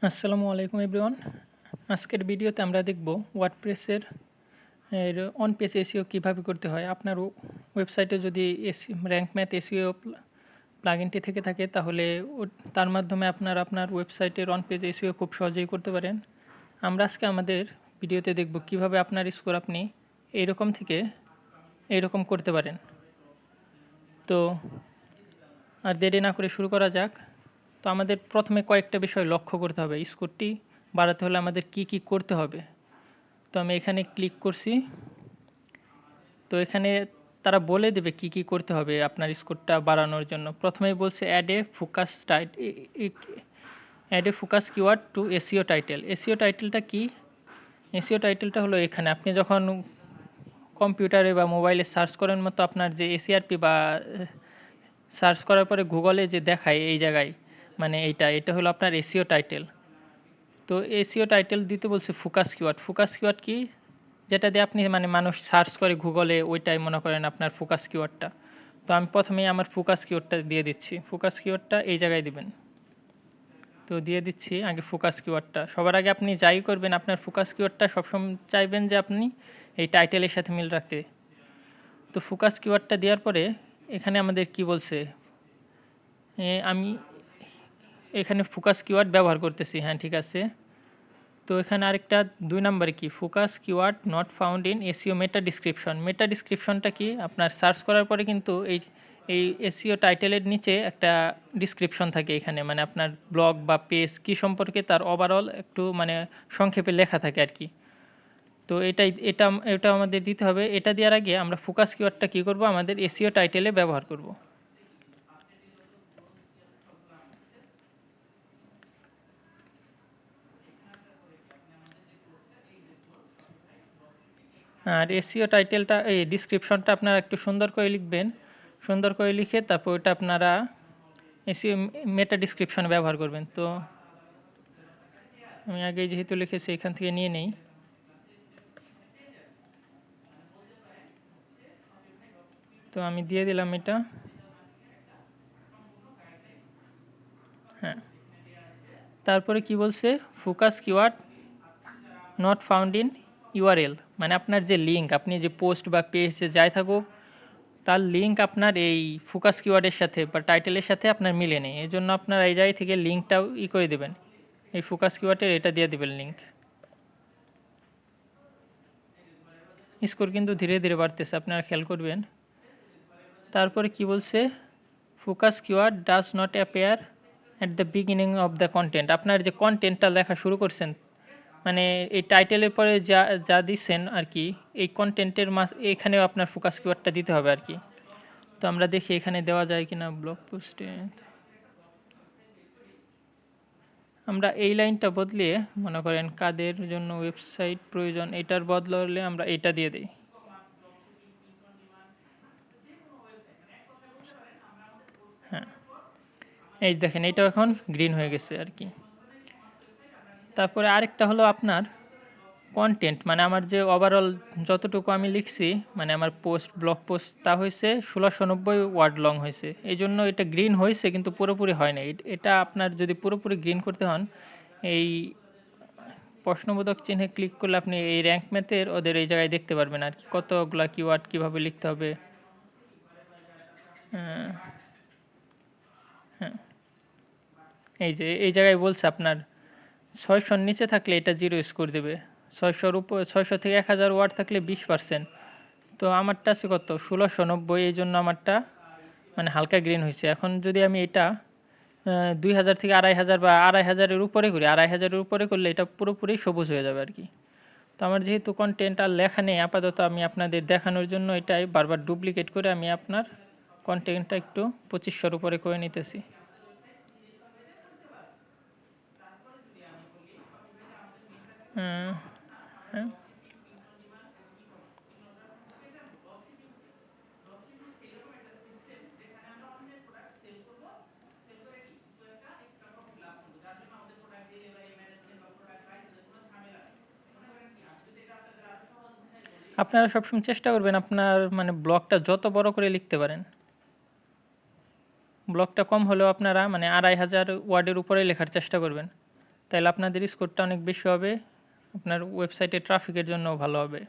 আসসালামু আলাইকুম এভরিওয়ান। আজকের ভিডিওতে আমরা দেখব ওয়ার্ডপ্রেসের অন পেজ এসইও কীভাবে করতে হয়। আপনার ওয়েবসাইটে যদি র্যাঙ্ক ম্যাথ এসইও প্লাগইনটি থেকে থাকে তাহলে তার মাধ্যমে আপনার ওয়েবসাইটের অন পেজ এসইও খুব সহজেই করতে পারেন। আমরা আজকে আমাদের ভিডিওতে দেখব কিভাবে আপনার স্কোর আপনি এইরকম থেকে এইরকম করতে পারেন। তো আর দেরি না করে শুরু করা যাক। তো আমাদের প্রথমে কয়েকটা বিষয় লক্ষ্য করতে হবে। স্কোরটি বাড়াতে হলে আমাদের কি কি করতে হবে। তো আমি এখানে ক্লিক করছি। তো এখানে তারা বলে দেবে কি কি করতে হবে আপনার স্কোরটা বাড়ানোর জন্য। প্রথমেই বলছে add a focus keyword to SEO title. SEO টাইটেলটা কি? এসইও টাইটেলটা হলো এখানে আপনি যখন কম্পিউটারে বা মোবাইলে সার্চ করেন মতো আপনার যে এসইআরপি বা সার্চ করার পরে গুগলে যে দেখায় এই জায়গায়, মানে এটা হলো আপনার এসইও টাইটেল। তো এসইও টাইটেল দিতে বলছে ফোকাস কিওয়ার্ড। ফোকাস কিওয়ার্ড কি? যেটা দিয়ে আপনি মানে মানুষ সার্চ করে গুগলে, ওইটাই মনে করেন আপনার ফোকাস কিওয়ার্ডটা। তো আমি প্রথমেই আমার ফোকাস কিওয়ার্ডটা দিয়ে দিচ্ছি। ফোকাস কিওয়ার্ডটা এই জায়গায় দিবেন। তো দিয়ে দিচ্ছি আগে ফোকাস কিওয়ার্ডটা। সবার আগে আপনি যাই করবেন আপনার ফোকাস কিওয়ার্ডটা সবসময় চাইবেন যে আপনি এই টাইটেলের সাথে মিল রাখতে। তো ফোকাস কিওয়ার্ডটা দেওয়ার পরে এখানে আমাদের কি বলছে, আমি এখানে ফোকাস কিওয়ার্ড ব্যবহার করতেছি। হ্যাঁ, ঠিক আছে। তো এখানে আরেকটা 2 নম্বরে কি focus keyword not found in SEO meta description. Meta ডিসক্রিপশনটা কি? আপনার সার্চ করার পরে কিন্তু এই এসইও টাইটেলের নিচে একটা ডিসক্রিপশন থাকে এখানে, মানে আপনার ব্লগ বা পেজ কি সম্পর্কে তার ওভারঅল একটু মানে সংক্ষেপে লেখা থাকে আর কি। তো এটা আমাদের দিতে হবে। এটা দেওয়ার আগে আমরা ফোকাস কিওয়ার্ডটা কী করব, আমাদের এসইও টাইটেলে ব্যবহার করব। আর এসইও টাইটেলটা এই ডিসক্রিপশনটা আপনারা একটু সুন্দর করে লিখবেন। সুন্দর করে লিখে তারপর ওটা আপনারা এসইও মেটা ডিসক্রিপশনে ব্যবহার করবেন। তো আমি আগে যেহেতু লিখেছি এখান থেকে নিয়ে নেই। তো আমি দিয়ে দিলাম এটা। হ্যাঁ, তারপরে কি বলছে, focus keyword not found in URL, মানে আপনার যে লিঙ্ক, আপনি যে পোস্ট বা পেজে যাই থাকুক তার লিঙ্ক আপনার এই ফোকাস কিওয়ার্ডের সাথে বা টাইটেলের সাথে আপনার মিলে নেই। এই জন্য আপনার এই জায়গা থেকে লিঙ্কটাও করে দেবেন, এই ফোকাস কিওয়ার্ডের এটা দিয়ে দেবেন লিঙ্ক। স্কোর কিন্তু ধীরে ধীরে বাড়তেছে, আপনারা খেয়াল করবেন। তারপরে কি বলছে, focus keyword does not appear at the beginning of the content. আপনার যে কন্টেন্টটা লেখা শুরু করছেন, মানে এই টাইটেলের পরে যা যা দিচ্ছেন আর কি, এই কন্টেন্টের এখানেও আপনার ফোকাস কিওয়ার্ডটা দিতে হবে আর কি। তো আমরা দেখি এখানে দেওয়া যায় কিনা ব্লগ পোস্টে। আমরা এই লাইনটা বদলিয়ে মনে করেন কাদের জন্য ওয়েবসাইট প্রয়োজন এটার বদলে আমরা এটা দিয়ে দিই। হ্যাঁ, এই দেখেন এটা এখন গ্রিন হয়ে গেছে আর কি। তারপরে আরেকটা হলো আপনার কন্টেন্ট, মানে আমার যে ওভারঅল যতটুকু আমি লিখছি, মানে আমার ব্লগ পোস্ট তা হয়েছে 1690 ওয়ার্ড লং হয়েছে। এই জন্য এটা গ্রিন হয়েছে কিন্তু পুরোপুরি হয় না। এটা আপনার যদি পুরোপুরি গ্রিন করতে হন, এই প্রশ্নবোধক চিহ্নে ক্লিক করলে আপনি এই র্যাঙ্ক ম্যাথের ওদের এই জায়গায় দেখতে পারবেন আর কি, কতগুলা কিওয়ার্ড কীভাবে লিখতে হবে। হ্যাঁ, এই যে এই জায়গায় বলছে আপনার 600-র নিচে থাকলে এটা 0 স্কোর দেবে, 600-র উপর 600 থেকে 1000 ওয়ার্ড থাকলে 20%। তো আমারটা আছে কত, 1690, এই জন্য আমারটা মানে হালকা গ্রিন হয়েছে। এখন যদি আমি এটা 2000 থেকে 2500 বা 2500-এর উপরে করি, 2500-এর উপরে করলে এটা পুরোপুরি সবুজ হয়ে যাবে আর কি। তো আমার যেহেতু কন্টেন্ট আর লেখা নেই আপাতত, আমি আপনাদের দেখানোর জন্য এটাই বারবার ডুপ্লিকেট করে আমি আপনার কন্টেন্টটা একটু 2500-র উপরে করে নিতেছি। হ্যাঁ, আপনারা সবসময় চেষ্টা করবেন আপনার মানে ব্লগটা যত বড় করে লিখতে পারেন। ব্লগটা কম হলেও আপনারা মানে 2500 ওয়ার্ডের উপরে লেখার চেষ্টা করবেন। তাহলে আপনাদের স্কোরটা অনেক বেশি হবে, আপনার ওয়েবসাইটে ট্রাফিকের জন্যও ভালো হবে।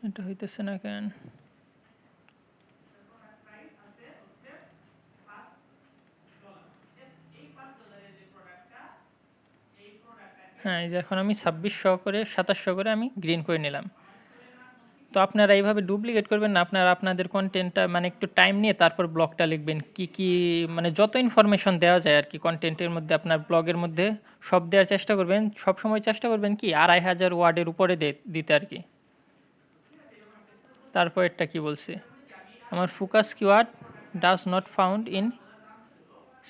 এটা হইতেছে না কেন? হ্যাঁ, এই যে এখন আমি 2600 করে 2700 করে আমি গ্রিন করে নিলাম। তো আপনারা এইভাবে ডুপ্লিকেট করবেন না, আপনারা আপনাদের কন্টেন্টটা মানে একটু টাইম নিয়ে তারপর ব্লগটা লিখবেন, কি কি মানে যত ইনফরমেশন দেওয়া যায় আর কি কন্টেন্টের মধ্যে, আপনার ব্লগের মধ্যে সব দেওয়ার চেষ্টা করবেন। সবসময় চেষ্টা করবেন কি 2500 ওয়ার্ডের উপরে দিতে আর কি। তারপর এটা কি বলছে, আমার focus keyword does not found in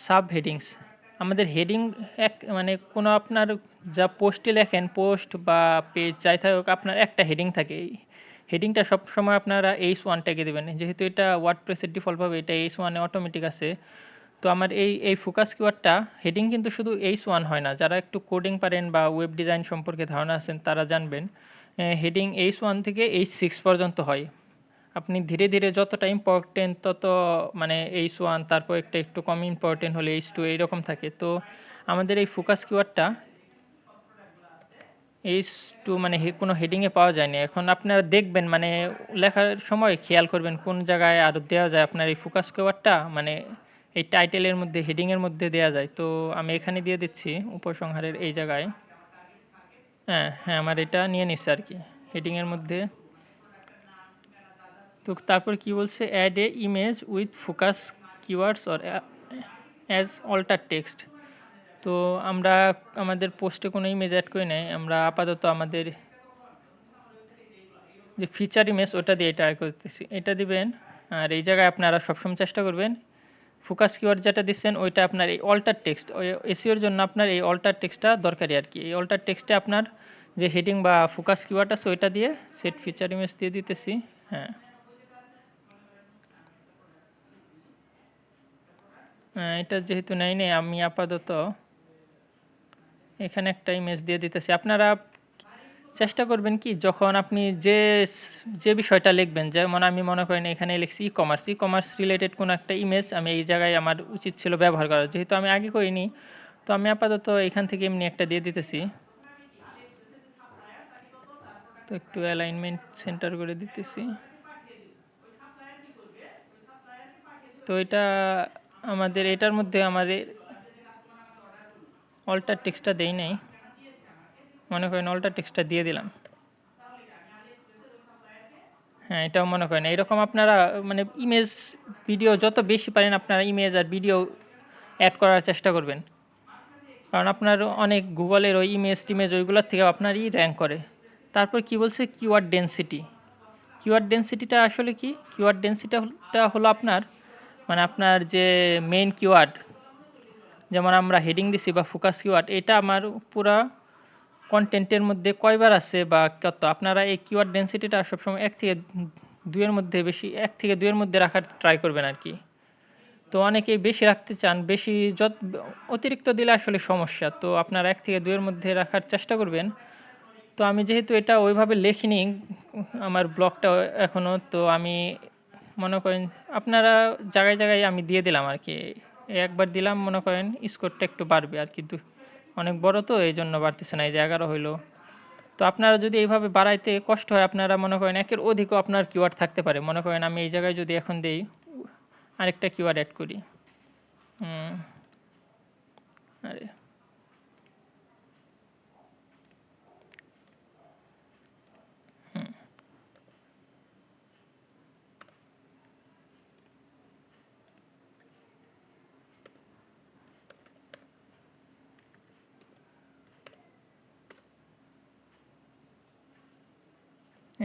sub headings. আমাদের হেডিং এক মানে কোনো আপনার যা পোস্টে লেখেন, পোস্ট বা পেজ যাই থাকুক, আপনার একটা হেডিং থাকে। এই হেডিংটা সবসময় আপনারা H1 ট্যাগে দেবেন, যেহেতু এটা ওয়ার্ডপ্রেসের ডিফল্টভাবে এটা H1 এ অটোমেটিক আছে। তো আমার এই ফোকাস কিওয়ার্ডটা হেডিং কিন্তু শুধু H1 হয় না, যারা একটু কোডিং পারেন বা ওয়েব ডিজাইন সম্পর্কে ধারণা আছেন তারা জানবেন হেডিং H1 থেকে H6 পর্যন্ত হয়। আপনি ধীরে ধীরে যতটা ইম্পর্টেন্ট তত মানে H1, তারপর একটা একটু কম ইম্পর্টেন্ট হলে H2 এইরকম থাকে। তো আমাদের এই ফোকাস কিওয়ার্ডটা H2 মানে কোনো হেডিংয়ে পাওয়া যায়নি। এখন আপনারা দেখবেন মানে লেখার সময় খেয়াল করবেন কোন জায়গায় আরও দেওয়া যায় আপনার এই ফোকাস কিওয়ার্ডটা, মানে এই টাইটেলের মধ্যে হেডিংয়ের মধ্যে দেওয়া যায়। তো আমি এখানে দিয়ে দিচ্ছি উপসংহারের এই জায়গায়। হ্যাঁ হ্যাঁ, আমার এটা নিয়ে নিচ্ছে আর কি হেডিংয়ের মধ্যে। তো তারপর কি বলছে, add a image with focus keywords or as alter text. তো আমরা আমাদের পোস্টে কোনো ইমেজ অ্যাড করি নাই, আমরা আপাতত আমাদের যে ফিচার ইমেজ ওটা দিয়ে ট্রাই করতেছি, এটা দিবেন। আর এই জায়গায় আপনারা সবসময় চেষ্টা করবেন ফোকাস কিওয়ার্ড যেটা দিচ্ছেন ওইটা আপনার এই অল্টার টেক্সট, ওই এসইওর জন্য আপনার এই অল্টার টেক্সটটা দরকারি আর কি। এই অল্টার টেক্সটে আপনার যে হেডিং বা ফোকাস কিওয়ার্ড আছে ওইটা দিয়ে সেট ফিচার ইমেজ দিয়ে দিতেছি। হ্যাঁ, এটা যেহেতু নেই আমি আপাতত এখানে একটা ইমেজ দিয়ে দিতেছি। আপনারা চেষ্টা করবেন কি যখন আপনি যে যে বিষয়টা লিখবেন, যেমন আমি মনে করেন এখানে লিখছি ই কমার্স রিলেটেড কোনো একটা ইমেজ আমি এই জায়গায় আমার উচিত ছিল ব্যবহার করা, যেহেতু আমি আগে করিনি তো আমি আপাতত এখান থেকে এমনি একটা দিয়ে দিতেছি। তো একটু অ্যালাইনমেন্ট সেন্টার করে দিতেছি। তো এটা আমাদের এটার মধ্যে আমাদের অল্টার টেক্সটটা দেই নাই, মনে করেন অল্টার টেক্সটটা দিয়ে দিলাম। হ্যাঁ, এটাও মনে করেন এরকম আপনারা মানে ইমেজ ভিডিও যত বেশি পারেন আপনারা ইমেজ আর ভিডিও অ্যাড করার চেষ্টা করবেন, কারণ আপনার অনেক গুগলের ওই ইমেজ টিমেজ ওইগুলোর থেকে আপনারই র্যাঙ্ক করে। তারপর কি বলছে কিওয়ার্ড ডেন্সিটি। কিওয়ার্ড ডেন্সিটিটা আসলে কি, কিওয়ার্ড ডেন্সিটিটা হলো আপনার মানে আপনার যে মেইন কিওয়ার্ড, যেমন আমরা হেডিং দিছি বা ফোকাস কিওয়ার্ড, এটা আমার পুরা কন্টেন্টের মধ্যে কয়বার আছে বা কত, আপনারা এই কিওয়ার্ড ডেন্সিটিটা সবসময় 1 থেকে 2 এর মধ্যে বেশি 1 থেকে 2 এর মধ্যে রাখার ট্রাই করবেন আর কি। তো অনেকেই বেশি রাখতে চান, বেশি অতিরিক্ত দিলে আসলে সমস্যা, তো আপনারা 1 থেকে 2 এর মধ্যে রাখার চেষ্টা করবেন। তো আমি যেহেতু এটা ওইভাবে লেখিনি আমার ব্লগটা এখনও, তো আমি মনে করেন আপনারা জায়গায় জায়গায় আমি দিয়ে দিলাম আর কি। একবার দিলাম মনে করেন স্কোরটা একটু বাড়বে আর কি, অনেক বড় তো এই জন্য বাড়তেছে না, এই যে 11 হইলো। তো আপনারা যদি এইভাবে বাড়াইতে কষ্ট হয় আপনারা মনে করেন 1-এর অধিকও আপনার কিওয়ার্ড থাকতে পারে। মনে করেন আমি এই জায়গায় যদি এখন দেই আরেকটা কিওয়ার্ড অ্যাড করি, আরে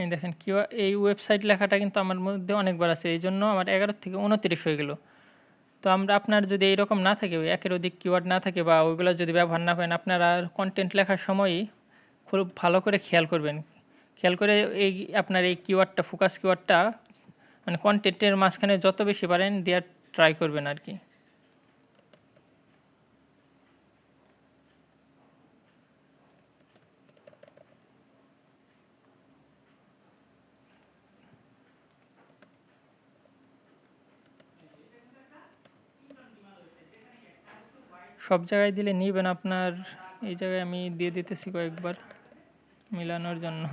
এই দেখেন এই ওয়েবসাইট লেখাটা কিন্তু আমার মধ্যে অনেকবার আছে, এই জন্য আমার 11 থেকে 29 হয়ে গেল। তো আপনার যদি এইরকম না থাকে, ওই 1-এর অধিক কিওয়ার্ড না থাকে বা ওইগুলো যদি ব্যবহার না করেন, আপনারা কন্টেন্ট লেখার সময়ই খুব ভালো করে খেয়াল করবেন। খেয়াল করে এই আপনার এই কিওয়ার্ডটা ফোকাস কিওয়ার্ডটা মানে কন্টেন্টের মাঝখানে যত বেশি পারেন দেওয়ার ট্রাই করবেন আর কি। সব জায়গায় দিলে নিবেন আপনার। এই জায়গায় আমি দিয়ে দিতেছি কয়েকবার মিলানোর জন্য।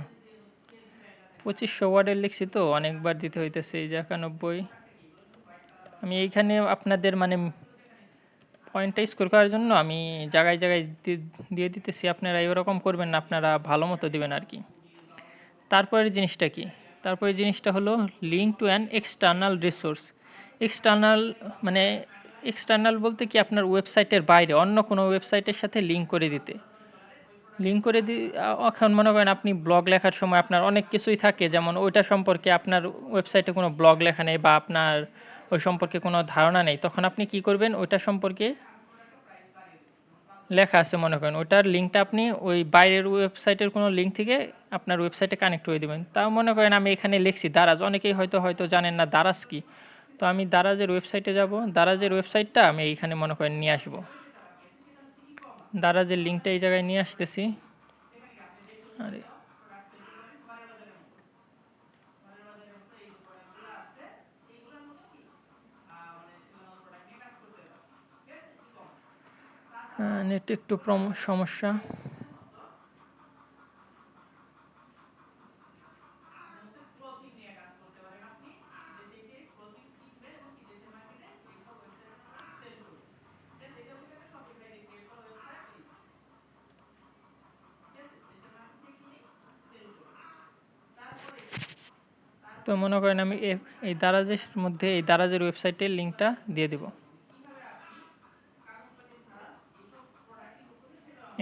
2500 ওয়ার্ডের লিখছি তো অনেকবার দিতে হইতেছে। এই যে 91। আমি এইখানে আপনাদের মানে পয়েন্টটা স্কোর করার জন্য আমি জায়গায় জায়গায় দিয়ে দিতেছি। আপনারা এরকম করবেন না, আপনারা ভালো মতো দিবেন আর কি। তারপরের জিনিসটা কি? তারপরের জিনিসটা হলো link to an external resource. External মানে এক্সটার্নাল বলতে কি আপনার ওয়েবসাইটের বাইরে অন্য কোনো ওয়েবসাইটের সাথে লিঙ্ক করে দিতে। লিঙ্ক করে এখন মনে করেন আপনি ব্লগ লেখার সময় আপনার অনেক কিছুই থাকে, যেমন ওইটা সম্পর্কে আপনার ওয়েবসাইটে কোনো ব্লগ লেখা নেই বা আপনার ওই সম্পর্কে কোনো ধারণা নেই, তখন আপনি কি করবেন, ওইটা সম্পর্কে লেখা আছে মনে করেন ওটার লিঙ্কটা আপনি ওই বাইরের ওয়েবসাইটের কোনো লিঙ্ক থেকে আপনার ওয়েবসাইটে কানেক্ট করে দেবেন। তাও মনে করেন আমি এখানে লিখছি দারাজ, অনেকেই হয়তো জানেন না দারাজ কি। তো আমি দারাজের ওয়েবসাইটে যাব, দারাজের ওয়েবসাইটটা আমি এইখানে মনে করেন নিয়ে আসবো। দারাজের লিঙ্কটা এই জায়গায় নিয়ে আসতেছি। আরে নেট একটু সমস্যা। তো মনে করেন আমি এই দারাজের মধ্যে এই দারাজের ওয়েবসাইটের লিঙ্কটা দিয়ে দিব।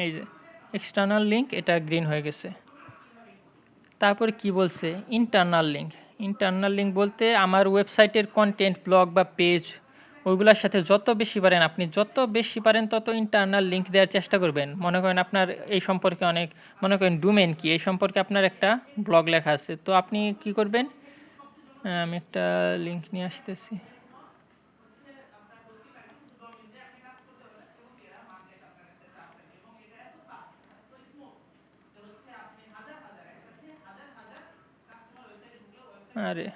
এই যে এক্সটার্নাল লিঙ্ক, এটা গ্রিন হয়ে গেছে। তারপরে কি বলছে, ইন্টারনাল লিঙ্ক। ইন্টারনাল লিঙ্ক বলতে আমার ওয়েবসাইটের কন্টেন্ট ব্লগ বা পেজ ওইগুলোর সাথে যত বেশি পারেন, আপনি যত বেশি পারেন তত ইন্টারনাল লিঙ্ক দেওয়ার চেষ্টা করবেন। মনে করেন আপনার এই সম্পর্কে অনেক, মনে করেন ডোমেইন কি এই সম্পর্কে আপনার একটা ব্লগ লেখা আছে, তো আপনি কি করবেন, আমি একটা লিঙ্ক নিয়ে আসতেছি। আরে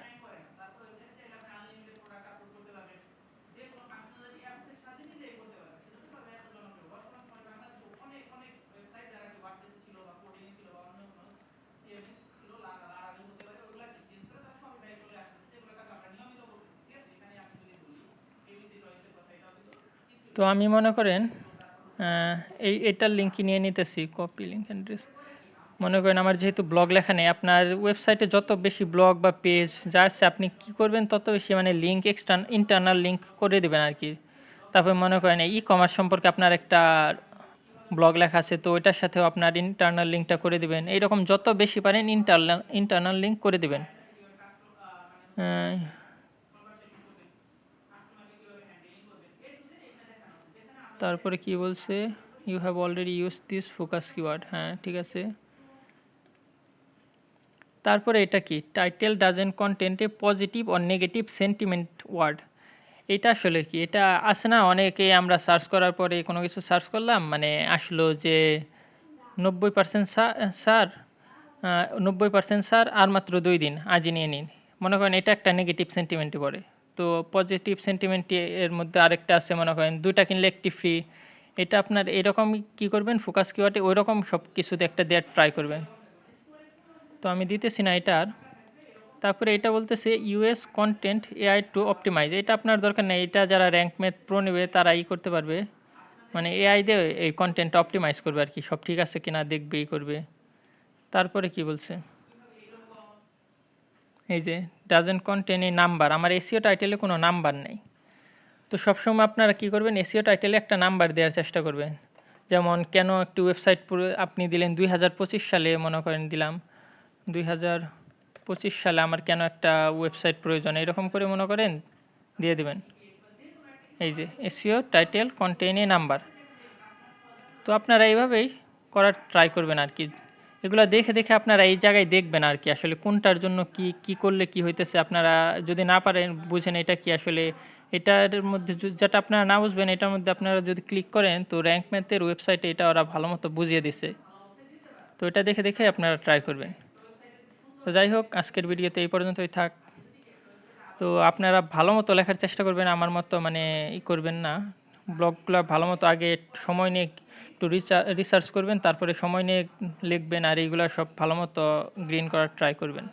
তো আমি মনে করেন এইটার লিঙ্কই নিয়ে নিতেছি, কপি লিঙ্ক অ্যাড্রেস। মনে করেন আমার যেহেতু ব্লগ লেখা নেই, আপনার ওয়েবসাইটে যত বেশি ব্লগ বা পেজ যা আছে আপনি কি করবেন তত বেশি মানে লিঙ্ক ইন্টারনাল লিঙ্ক করে দেবেন আর কি। তারপর মনে করেন ই কমার্স সম্পর্কে আপনার একটা ব্লগ লেখা আছে, তো ওইটার সাথেও আপনার ইন্টারনাল লিঙ্কটা করে দিবেন। এইরকম যত বেশি পারেন ইন্টারনাল লিঙ্ক করে দিবেন। তারপরে কি বলছে, you have already use this focus keyword. হ্যাঁ ঠিক আছে। তারপরে এটা কি, title doesn't content a positive or negative sentiment word. এটা আসলে কি, এটা আছে না অনেকে আমরা সার্চ করার পরে কোনো কিছু সার্চ করলাম মানে আসলো যে 90% স্যার, 90% স্যার আর মাত্র 2 দিন, আজই নিয়ে নিন। মনে করেন এটা একটা নেগেটিভ সেন্টিমেন্টে পড়ে। তো পজিটিভ সেন্টিমেন্ট এর মধ্যে আরেকটা আছে, মনে করেন 2টা কিনলে একটি ফ্রি। এটা আপনার এরকম কি করবেন, ফোকাস কিওয়ার্ডে ওই রকম সব কিছুতে একটা দেওয়ার ট্রাই করবেন। তো আমি দিতেছি না এটা আর। তারপরে এটা বলতেছে use content AI to optimize. এটা আপনার দরকার নেই, এটা যারা র্যাঙ্ক ম্যাথ প্রো নেবে তারা করতে পারবে, মানে এআই দিয়ে এই কন্টেন্টটা অপটিমাইজ করবে আর কি, সব ঠিক আছে কিনা দেখবে এই করবে। তারপরে কি বলছে, এই যে ডাজেন্ট কন্টেন এ নাম্বার, আমার এসিও টাইটেলে কোনো নাম্বার নেই। তো সবসময় আপনারা কি করবেন, এসিও টাইটেলে একটা নাম্বার দেওয়ার চেষ্টা করবেন। যেমন কেন একটি ওয়েবসাইট পুরো আপনি দিলেন 2025 সালে, মনে করেন দিলাম 2025 সালে আমার কেন একটা ওয়েবসাইট প্রয়োজন, এরকম করে মনে করেন দিয়ে দেবেন। এই যে এসইও টাইটেল কন্টেইন এ নাম্বার। তো আপনারা এইভাবেই করার ট্রাই করবেন আর কি। এগুলো দেখে দেখে আপনারা এই জায়গায় দেখবেন আর কি আসলে কোনটার জন্য কি কি করলে কি হইতেছে। আপনারা যদি না পারেন বুঝেন এটা কি আসলে, এটার মধ্যে যেটা আপনারা না বুঝবেন এটার মধ্যে আপনারা যদি ক্লিক করেন তো র্যাঙ্ক ম্যাথের ওয়েবসাইটে এটা ওরা ভালো মতো বুঝিয়ে দিছে। তো এটা দেখে দেখে আপনারা ট্রাই করবেন। তো যাই হোক আজকের ভিডিওতে এই পর্যন্তই থাক। তো আপনারা ভালো মতো লেখার চেষ্টা করবেন, আমার মতো মানে করবেন না, ব্লগগুলো ভালো মতো আগে সময় নিয়ে একটু রিসার্চ করবেন, তারপরে সময় নিয়ে লিখবেন, আর এইগুলা সব ভালো মতো গ্রিন করার ট্রাই করবেন।